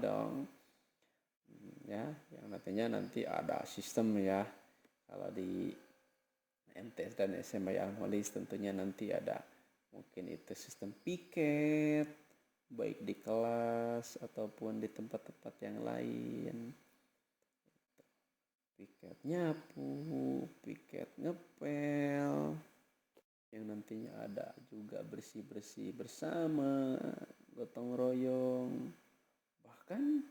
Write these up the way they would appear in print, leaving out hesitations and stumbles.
dong. Ya, yang nanti ada sistem ya. Kalau di MTS dan SMA Al-Mulis tentunya nanti ada mungkin itu sistem piket baik di kelas ataupun di tempat-tempat yang lain. Piket nyapu, piket ngepel, yang nantinya ada juga bersih-bersih bersama, gotong royong, bahkan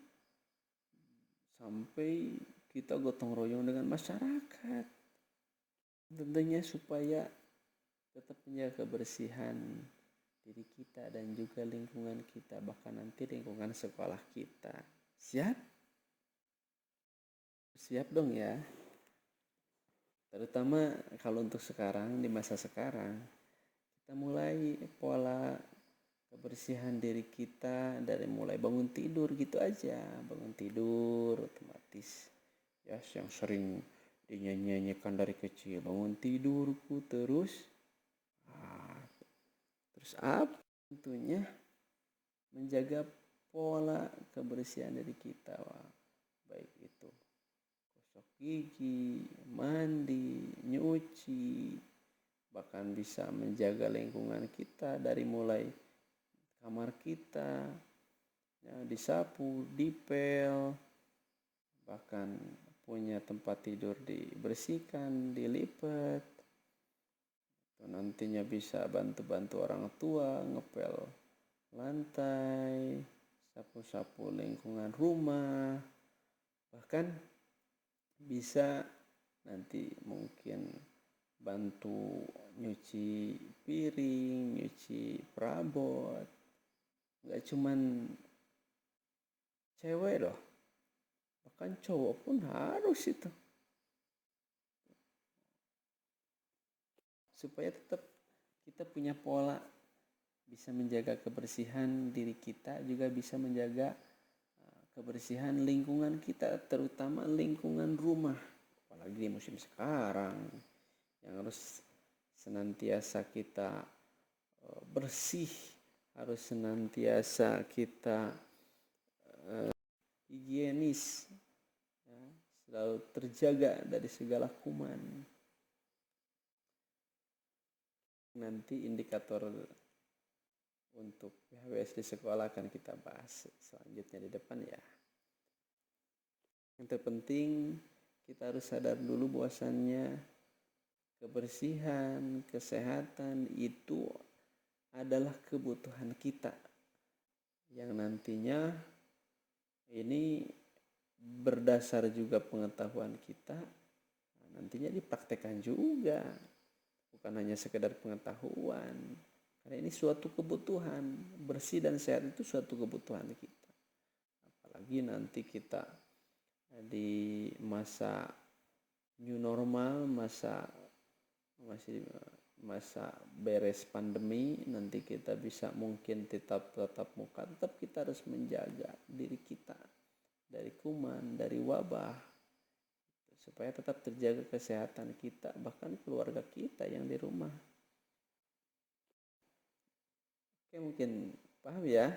sampai kita gotong royong dengan masyarakat. Tentunya supaya tetap menjaga kebersihan diri kita dan juga lingkungan kita, bahkan nanti lingkungan sekolah kita. Siap? Siap dong ya. Terutama kalau untuk sekarang, di masa sekarang, kita mulai pola kebersihan diri kita dari mulai bangun tidur gitu aja. Bangun tidur otomatis ya, yang sering dinyanyikan dari kecil, bangun tidurku terus apa? Tentunya menjaga pola kebersihan diri kita. Baik itu gosok gigi, mandi, nyuci, bahkan bisa menjaga lingkungan kita dari mulai kamar kita ya, disapu, dipel, bahkan punya tempat tidur dibersihkan, dilipat. Nantinya bisa bantu-bantu orang tua ngepel lantai, sapu-sapu lingkungan rumah, bahkan bisa nanti mungkin bantu nyuci piring, nyuci perabot. Gak cuman cewek loh, bahkan cowok pun harus itu, supaya tetap kita punya pola bisa menjaga kebersihan diri kita, juga bisa menjaga kebersihan lingkungan kita, terutama lingkungan rumah. Apalagi di musim sekarang yang harus senantiasa kita bersih, harus senantiasa kita higienis ya, selalu terjaga dari segala kuman. Nanti indikator untuk PHBS di sekolah akan kita bahas selanjutnya di depan ya. Yang terpenting kita harus sadar dulu bahwasannya kebersihan, kesehatan itu adalah kebutuhan kita yang nantinya ini berdasar juga pengetahuan kita, nantinya dipraktekkan juga, bukan hanya sekedar pengetahuan, karena ini suatu kebutuhan. Bersih dan sehat itu suatu kebutuhan kita, apalagi nanti kita di masa new normal, masa beres pandemi, nanti kita bisa mungkin tetap muka, tetap kita harus menjaga diri kita dari kuman, dari wabah, supaya tetap terjaga kesehatan kita, bahkan keluarga kita yang di rumah. Oke, mungkin paham ya,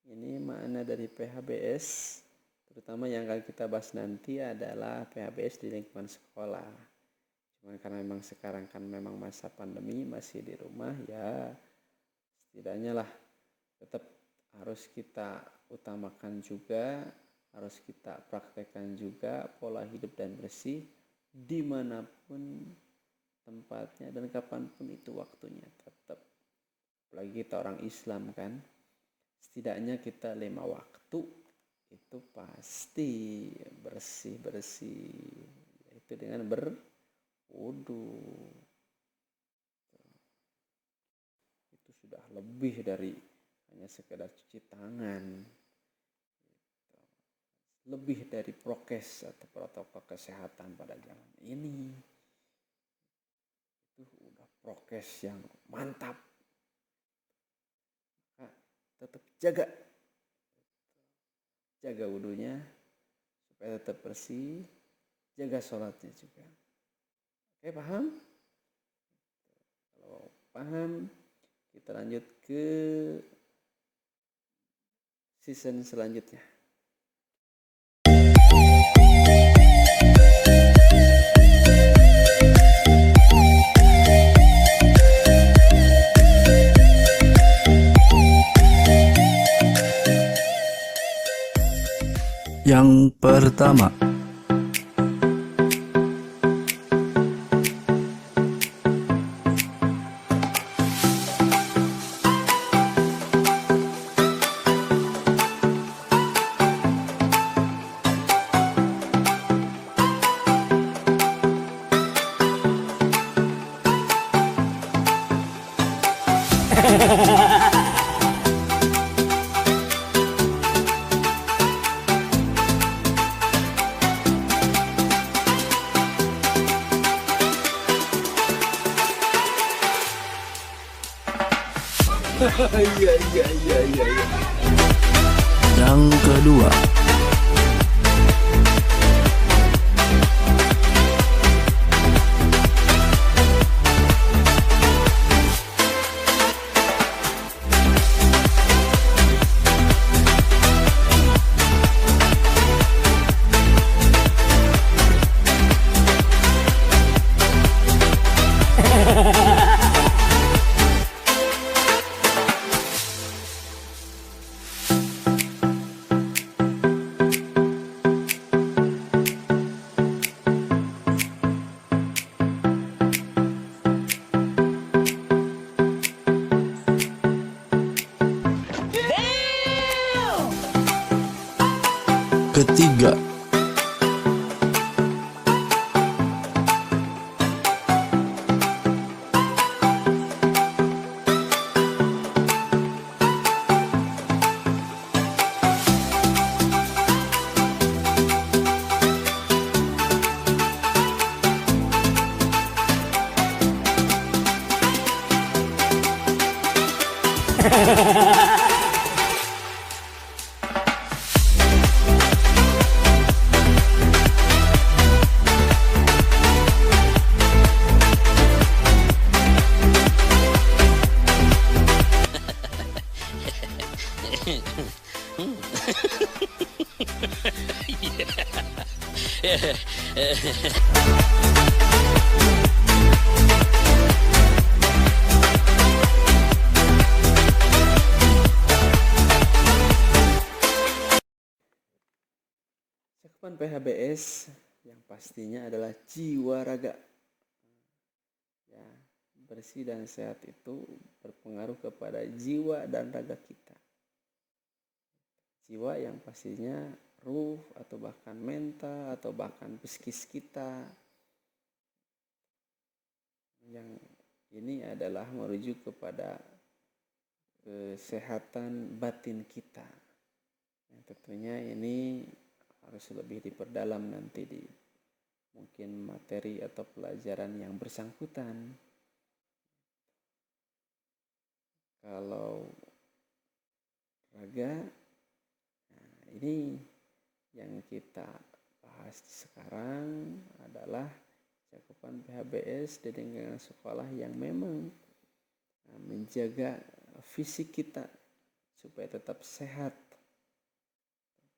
ini makna dari PHBS, terutama yang akan kita bahas nanti adalah PHBS di lingkungan sekolah. Karena memang sekarang kan memang masa pandemi, masih di rumah ya, setidaknya lah tetap harus kita utamakan juga, harus kita praktekkan juga pola hidup dan bersih dimanapun tempatnya dan kapanpun itu waktunya. Tetap, apalagi kita orang Islam kan, setidaknya kita 5 waktu itu pasti bersih-bersih, itu dengan berwudu. Itu sudah lebih dari hanya sekedar cuci tangan, lebih dari prokes atau protokol kesehatan pada zaman ini. Itu udah prokes yang mantap. Maka tetap jaga wudunya supaya tetap bersih, jaga sholatnya juga. Oke, paham? Kalau paham, kita lanjut ke season selanjutnya. Yang pertama, yang kedua, ketiga, Cakupan PHBS yang pastinya adalah jiwa raga. Ya, bersih dan sehat itu berpengaruh kepada jiwa dan raga kita. Jiwa yang pastinya ruh atau bahkan mental atau bahkan psikis kita. Yang ini adalah merujuk kepada kesehatan batin kita. Yang tentunya ini harus lebih diperdalam nanti di mungkin materi atau pelajaran yang bersangkutan. Kalau raga, nah ini yang kita bahas sekarang adalah cakupan PHBS di lingkungan sekolah yang memang menjaga fisik kita supaya tetap sehat.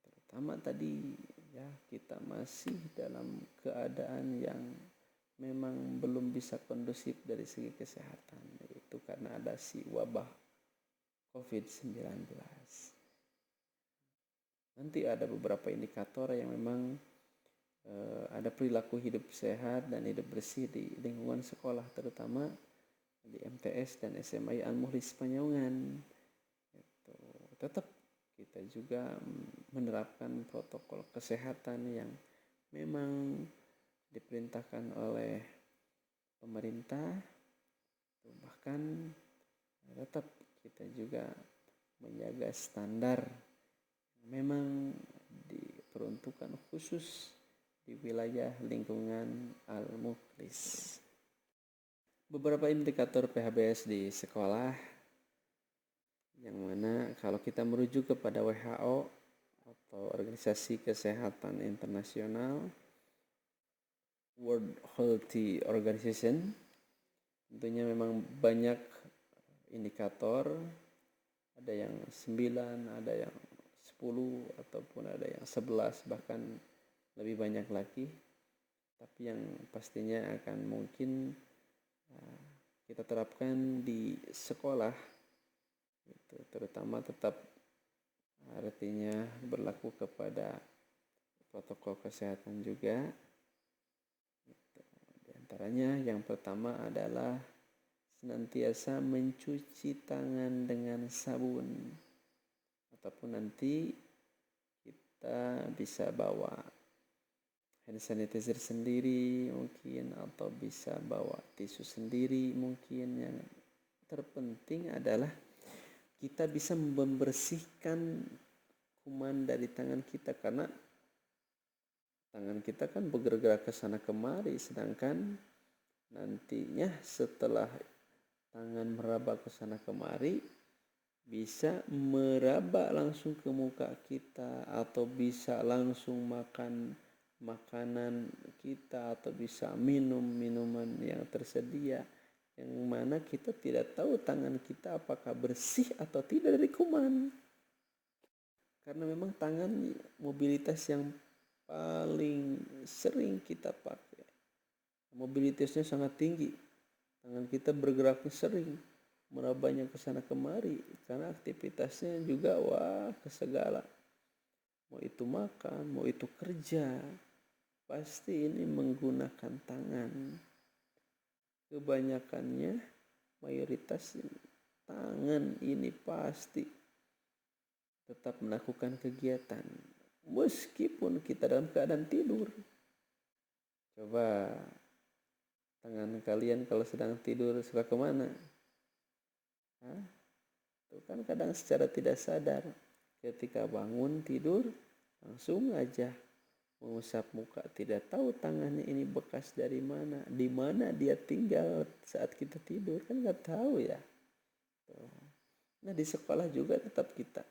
Terutama tadi ya kita masih dalam keadaan yang memang belum bisa kondusif dari segi kesehatan, yaitu karena ada si wabah COVID-19. Nanti ada beberapa indikator yang memang ada perilaku hidup sehat dan hidup bersih di lingkungan sekolah, terutama di MTS dan SMA Al-Mukhlis Panyaungan. Tetap kita juga menerapkan protokol kesehatan yang memang diperintahkan oleh pemerintah. Bahkan tetap kita juga menjaga standar yang memang diperuntukkan khusus di wilayah lingkungan Al-Mukhlis. Beberapa indikator PHBS di sekolah yang mana kalau kita merujuk kepada WHO atau Organisasi Kesehatan Internasional, World Health Organization, tentunya memang banyak indikator, ada yang 9, ada yang 10 ataupun ada yang 11 bahkan lebih banyak lagi, tapi yang pastinya akan mungkin kita terapkan di sekolah itu terutama tetap artinya berlaku kepada protokol kesehatan juga. Di antaranya yang pertama adalah senantiasa mencuci tangan dengan sabun. Ataupun nanti kita bisa bawa hand sanitizer sendiri mungkin, atau bisa bawa tisu sendiri mungkin. Yang terpenting adalah kita bisa membersihkan kuman dari tangan kita, karena tangan kita kan bergerak ke sana kemari, sedangkan nantinya setelah tangan meraba ke sana kemari bisa meraba langsung ke muka kita, atau bisa langsung makan makanan kita, atau bisa minum minuman yang tersedia, yang mana kita tidak tahu tangan kita apakah bersih atau tidak dari kuman. Karena memang tangan mobilitas yang paling sering kita pakai, mobilitasnya sangat tinggi. Tangan kita bergeraknya sering, merabanya ke sana kemari, karena aktivitasnya juga ke segala. Mau itu makan, mau itu kerja, pasti ini menggunakan tangan. Kebanyakannya, mayoritas tangan ini pasti tetap melakukan kegiatan meskipun kita dalam keadaan tidur. Coba tangan kalian kalau sedang tidur suka kemana? Itu kan kadang secara tidak sadar ketika bangun tidur langsung aja mengusap muka, tidak tahu tangannya ini bekas dari mana, di mana dia tinggal saat kita tidur, kan nggak tahu ya. Nah, di sekolah juga tetap kita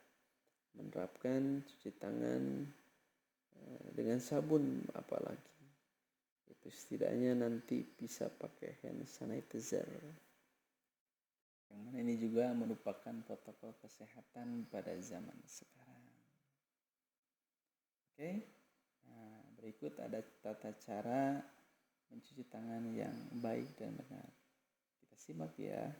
menerapkan cuci tangan dengan sabun, apalagi itu setidaknya nanti bisa pakai hand sanitizer, yang mana ini juga merupakan protokol kesehatan pada zaman sekarang. Oke, nah, berikut ada tata cara mencuci tangan yang baik dan benar. Kita simak ya.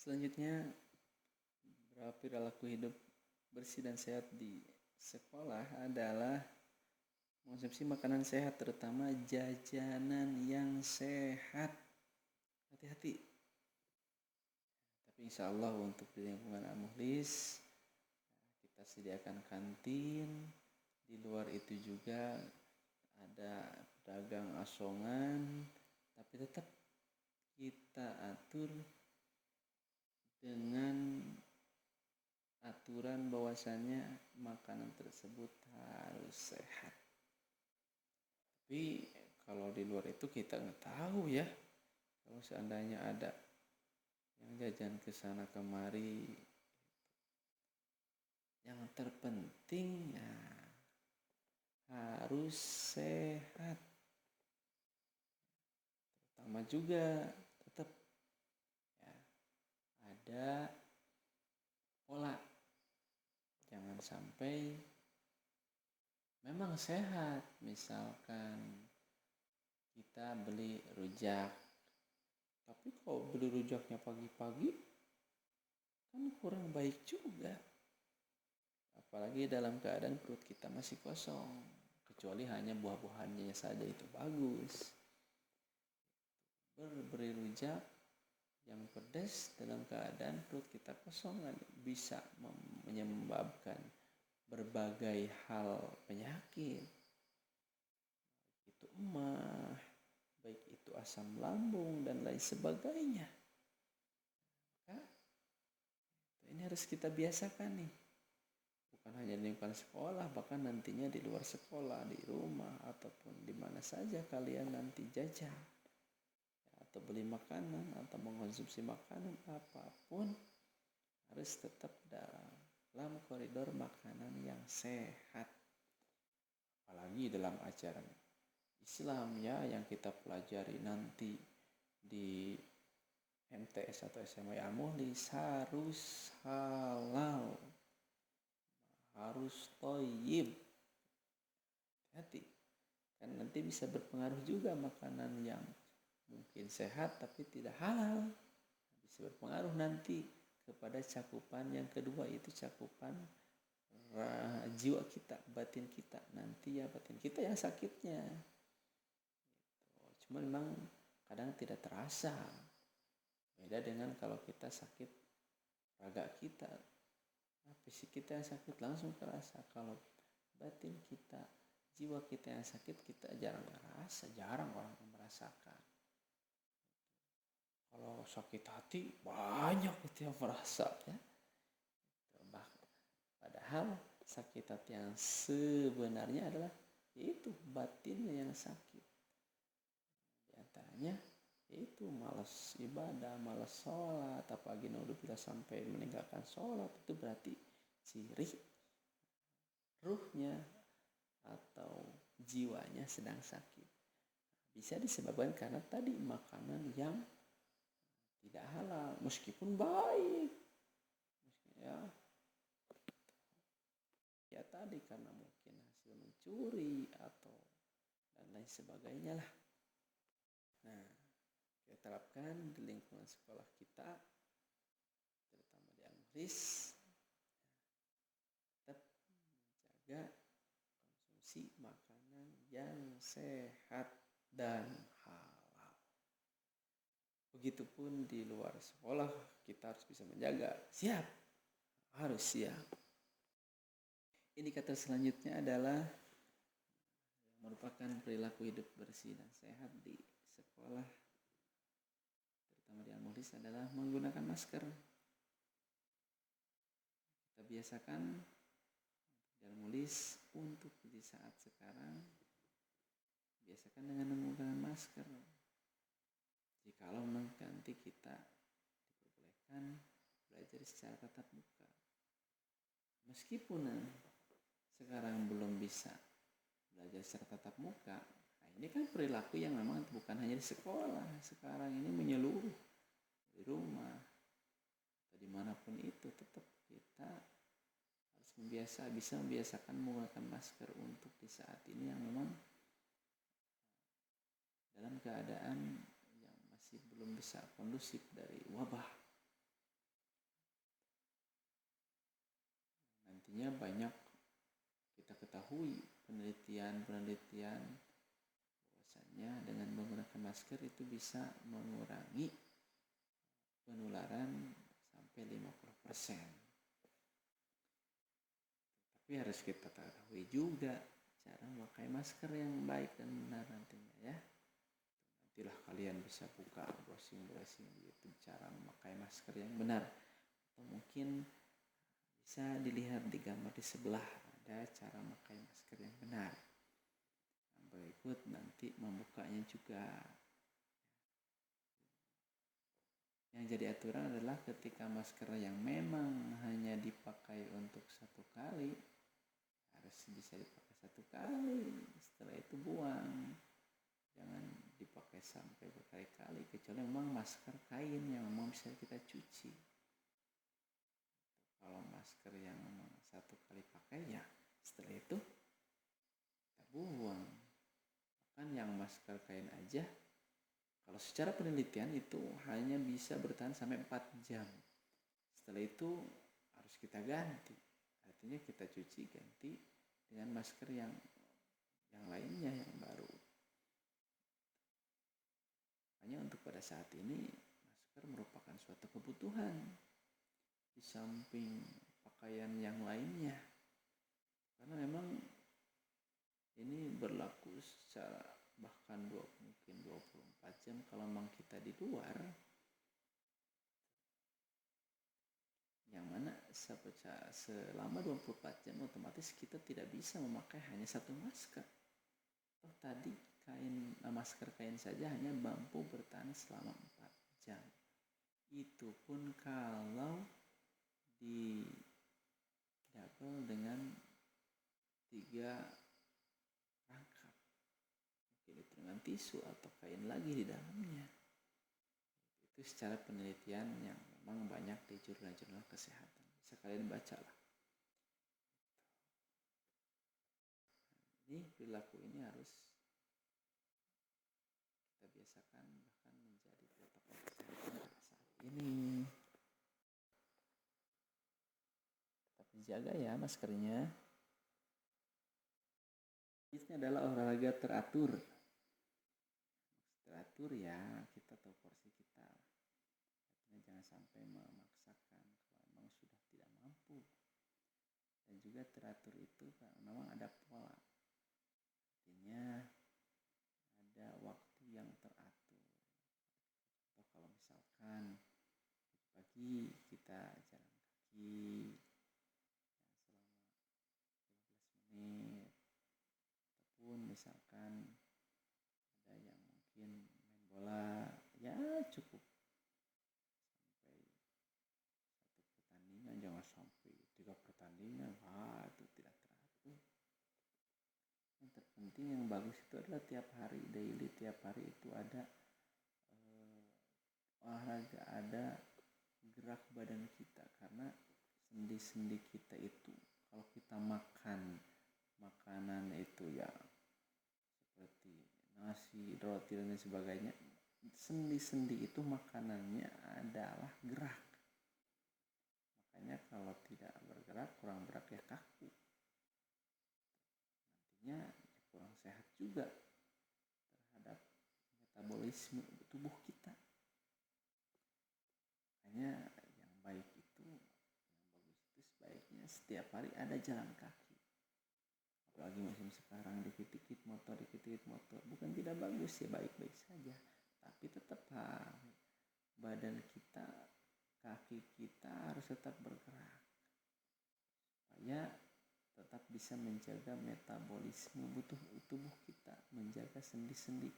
Selanjutnya, perilaku hidup bersih dan sehat di sekolah adalah mengonsumsi makanan sehat, terutama jajanan yang sehat. Hati-hati. Tapi insya Allah untuk di lingkungan Al-Mukhlis kita sediakan kantin. Di luar itu juga ada pedagang asongan, tapi tetap kita atur dengan aturan bahwasannya makanan tersebut harus sehat. Tapi kalau di luar itu kita nggak tahu ya. Kalau seandainya ada yang jajan ke sana kemari, yang terpenting ya harus sehat. Terutama juga tetap ya, ada pola. Jangan sampai memang sehat, misalkan kita beli rujak, tapi kalau beli rujaknya pagi-pagi kan kurang baik juga. Apalagi dalam keadaan perut kita masih kosong, kecuali hanya buah-buahannya saja itu bagus. Beri rujak yang pedas dalam keadaan perut kita kosong bisa menyebabkan berbagai hal penyakit. Itu emah, baik itu asam lambung dan lain sebagainya. Maka ini harus kita biasakan nih. Bukan hanya di lingkungan sekolah, bahkan nantinya di luar sekolah, di rumah, ataupun di mana saja kalian nanti jajan, atau beli makanan, atau mengkonsumsi makanan apapun, harus tetap dalam koridor makanan yang sehat. Apalagi dalam ajaran Islam ya, yang kita pelajari nanti di MTS atau SMA Al-Mukhlis, harus halal, harus thayyib. Hati, kan nanti bisa berpengaruh juga makanan yang mungkin sehat tapi tidak halal, bisa berpengaruh nanti kepada cakupan yang kedua, itu cakupan jiwa kita, batin kita. Nanti ya batin kita yang sakitnya. Cuma memang kadang tidak terasa. Beda dengan kalau kita sakit raga kita, fisik kita yang sakit langsung terasa. Kalau batin kita, jiwa kita yang sakit, kita jarang merasa, jarang orang merasakan. Kalau sakit hati banyak itu yang merasa ya. Padahal sakit hati yang sebenarnya adalah itu batinnya yang sakit. Di antaranya itu malas ibadah, malas sholat, apalagi naudzubillah sampai meninggalkan sholat, itu berarti ciri ruhnya atau jiwanya sedang sakit. Bisa disebabkan karena tadi makanan yang tidak halal, meskipun baik ya tadi karena mungkin hasil mencuri atau dan lain sebagainya lah. Nah, kita terapkan di lingkungan sekolah kita, terutama di Al-Mukhlis, tetap menjaga konsumsi makanan yang sehat dan halal. Begitupun di luar sekolah, kita harus bisa menjaga. Siap, harus siap. Indikator selanjutnya adalah yang merupakan perilaku hidup bersih dan sehat di sekolah, terutama di Al-Mukhlis, adalah menggunakan masker. Kita biasakan di Al-Mukhlis untuk di saat sekarang, biasakan dengan menggunakan masker. Jikalau nanti kita diperbolehkan belajar secara tatap muka, meskipun sekarang belum bisa belajar secara tatap muka, nah ini kan perilaku yang memang bukan hanya di sekolah, sekarang ini menyeluruh di rumah atau dimanapun itu, tetap kita harus bisa membiasakan menggunakan masker untuk di saat ini yang memang dalam keadaan yang masih belum bisa kondusif dari wabah. Nantinya banyak kita ketahui penelitian bahwasannya dengan menggunakan masker itu bisa mengurangi penularan sampai 50%. Tapi harus kita ketahui juga cara memakai masker yang baik dan benar nantinya ya. Nantilah kalian bisa buka browsing di YouTube cara memakai masker yang benar, atau mungkin bisa dilihat di gambar di sebelah, ada cara memakai masker yang benar. Berikut nanti membukanya juga. Yang jadi aturan adalah ketika masker yang memang hanya dipakai untuk satu kali, harus bisa dipakai satu kali, setelah itu buang. Jangan dipakai sampai berkali-kali, kecuali memang masker kain yang memang bisa kita cuci. masker yang satu kali pakai, ya setelah itu kita buang. Kan yang masker kain aja, kalau secara penelitian itu hanya bisa bertahan sampai 4 jam. Setelah itu harus kita ganti. Artinya kita cuci ganti dengan masker yang lainnya yang baru. Hanya untuk pada saat ini masker merupakan suatu kebutuhan di samping pakaian yang lainnya. Karena memang ini berlaku secara bahkan mungkin 24 jam kalau memang kita di luar, yang mana selama 24 jam otomatis kita tidak bisa memakai hanya satu masker. Tadi masker kain saja hanya mampu bertahan selama 4 jam. Itu pun kalau di double dengan 3 rangkap, mungkin itu dengan tisu atau kain lagi di dalamnya. Itu secara penelitian yang memang banyak di jurnal-jurnal kesehatan, bisa kalian bacalah. Ini perilaku ini harus kita biasakan, bahkan menjadi protokol kesehatan saat ini. Tetap dijaga ya maskernya. Ini adalah olahraga teratur. Teratur ya, kita tahu porsi kita. Artinya jangan sampai memaksakan kalau memang sudah tidak mampu. Dan juga teratur itu memang ada pola. Artinya ada waktu yang teratur. Atau kalau misalkan pagi kita jalan kaki selama 15 menit, ataupun misalkan ada yang mungkin main bola, ya cukup sampai 1 pertandingan, jangan sampai 3 pertandingan, itu tidak teratur. Yang terpenting yang bagus itu adalah tiap hari, daily, tiap hari itu ada olahraga, ada gerak badan kita. Karena sendi-sendi kita itu kalau kita makan makanan itu ya seperti nasi, roti dan sebagainya, sendi-sendi itu makanannya adalah gerak. Makanya kalau tidak bergerak, kurang gerak ya kaku. Nantinya kurang sehat juga terhadap metabolisme tubuh kita. Makanya yang baik itu, yang bagus itu sebaiknya setiap hari ada jalan kaki. Apalagi musim sekarang, dikit-dikit motor. Bukan tidak bagus ya, baik-baik saja. Tapi tetap badan kita, kaki kita harus tetap bergerak. Supaya tetap bisa menjaga metabolisme tubuh kita, menjaga sendi-sendi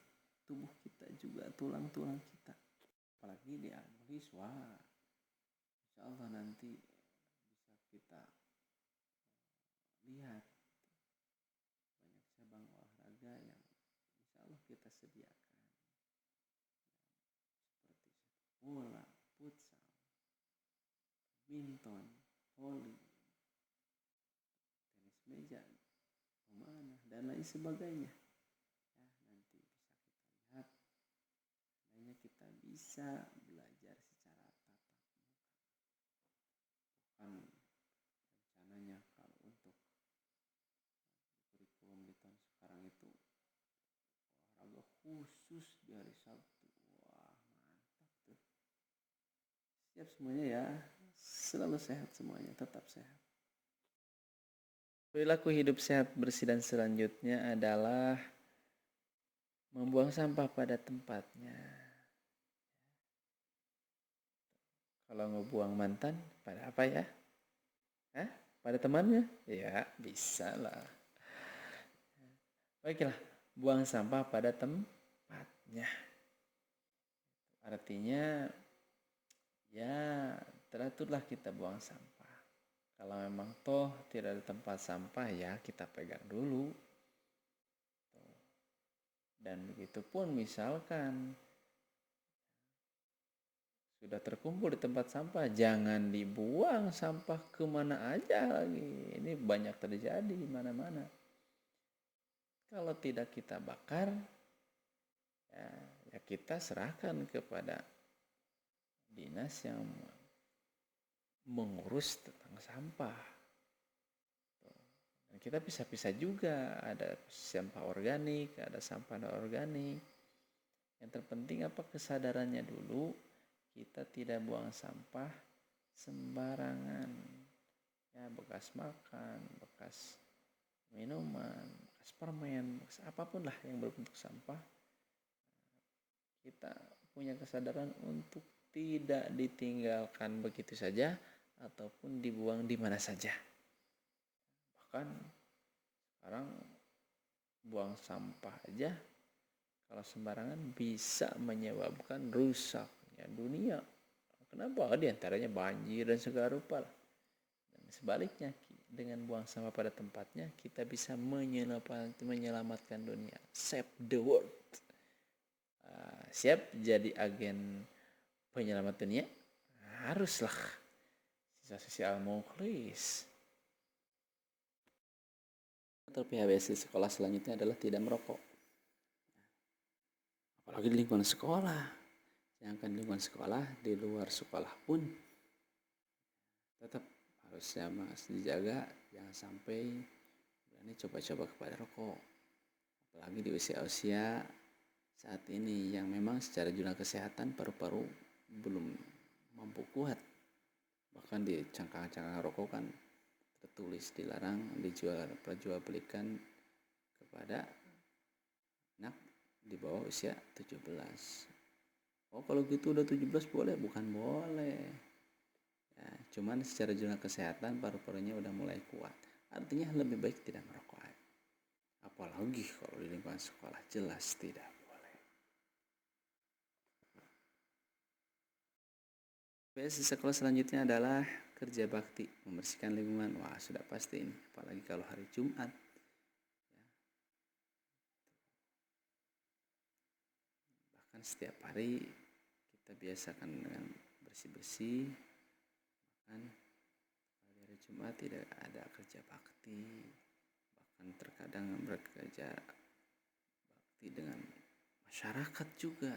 tubuh kita juga, tulang-tulang kita. Apalagi di Algolis, insya Allah nanti bisa kita lihat banyak cabang olahraga yang insya Allah kita sediakan, seperti sepak bola, futsal, badminton, voli, tenis meja, pemanah, dan lain sebagainya. Ya, nanti bisa kita lihat. Seandainya kita bisa belajar secara tatap muka. Bukan rencananya kalau untuk kurikulum di tahun sekarang itu olahraga khusus di hari Sabtu. Wah, mantap tuh. Siap semuanya ya. Selalu sehat semuanya, tetap sehat. Perilaku hidup sehat bersih dan selanjutnya adalah membuang sampah pada tempatnya. Kalau ngebuang mantan, pada apa ya? Pada temannya? Ya, bisa lah. Baiklah, buang sampah pada tempatnya. Artinya, ya teraturlah kita buang sampah. Kalau memang toh tidak ada tempat sampah, ya kita pegang dulu. Dan begitu pun misalkan sudah terkumpul di tempat sampah, jangan dibuang sampah kemana aja lagi. Ini banyak terjadi di mana-mana. Kalau tidak kita bakar, ya kita serahkan kepada dinas yang mengurus tentang sampah. Dan kita pisah-pisah juga, ada sampah organik, ada sampah non-organik. Yang terpenting apa, kesadarannya dulu, kita tidak buang sampah sembarangan. Ya, bekas makan, bekas minuman, bekas permen, bekas apapun lah yang berbentuk sampah. Kita punya kesadaran untuk tidak ditinggalkan begitu saja ataupun dibuang di mana saja. Bahkan sekarang buang sampah aja kalau sembarangan bisa menyebabkan rusaknya dunia. Kenapa? Di antaranya banjir dan segala rupa lah. Dan sebaliknya, dengan buang sampah pada tempatnya, kita bisa menyelamatkan dunia. Save the world. Siap jadi agen penyelamat dunia? Haruslah. Sisa-sisi al-mukhlis. Atau PHBS di sekolah selanjutnya adalah tidak merokok. Apalagi di lingkungan sekolah. Jangan di lingkungan sekolah, di luar sekolah pun tetap harusnya dijaga, jangan sampai berani coba-coba kepada rokok. Apalagi di usia-usia saat ini yang memang secara jurnal kesehatan paru-paru belum mampu kuat. Bahkan di cangkang-cangkang rokok kan tertulis dilarang dijual belikan kepada anak di bawah usia 17. Oh, kalau gitu udah 17 boleh? Bukan boleh. Ya, cuman secara jurnal kesehatan paru-parunya udah mulai kuat. Artinya lebih baik tidak merokok. Apalagi kalau di lingkungan sekolah, jelas tidak boleh. PHBS sekolah selanjutnya adalah kerja bakti, membersihkan lingkungan. Wah, sudah pasti ini. Apalagi kalau hari Jumat. Setiap hari kita biasakan dengan bersih-bersih. Bahkan pada hari Jumat tidak ada kerja bakti, bahkan terkadang bekerja bakti dengan masyarakat juga.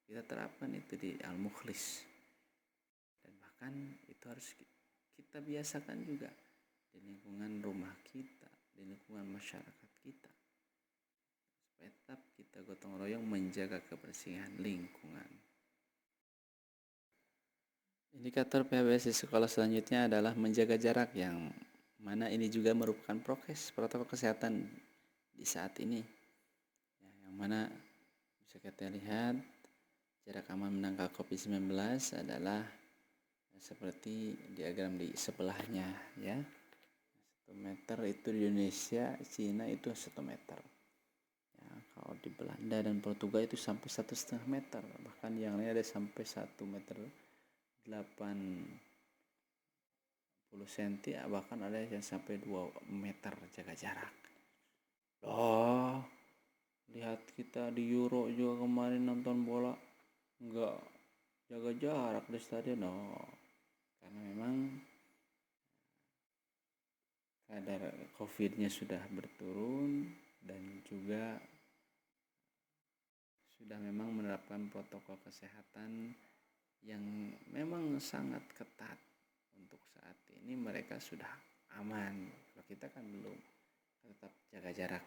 Kita terapkan itu di al-mukhlis, dan bahkan itu harus kita biasakan juga di lingkungan rumah kita, di lingkungan masyarakat kita. Tetap kita gotong royong menjaga kebersihan lingkungan. Indikator PHBS di sekolah selanjutnya adalah menjaga jarak, yang mana ini juga merupakan protokol kesehatan di saat ini. Ya, yang mana bisa kita lihat jarak aman menangkal COVID-19 adalah seperti diagram di sebelahnya, ya. 1 meter itu di Indonesia, Cina itu 1 meter. Kalau di Belanda dan Portugal itu sampai 1,5 meter, bahkan yang lain ada sampai 1 meter 80 cm, bahkan ada yang sampai 2 meter jaga jarak. Loh, lihat kita di Euro juga kemarin nonton bola, enggak jaga jarak di stadion. Karena memang kadar COVID-nya sudah berturun dan juga sudah memang menerapkan protokol kesehatan yang memang sangat ketat. Untuk saat ini mereka sudah aman, kalau kita kan belum, tetap jaga jarak.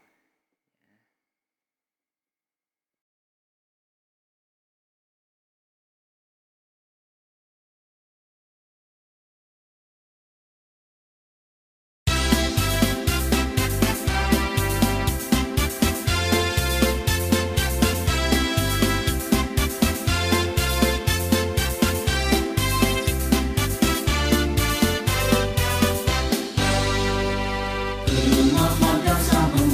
Muhammad yang sambung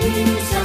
Indonesia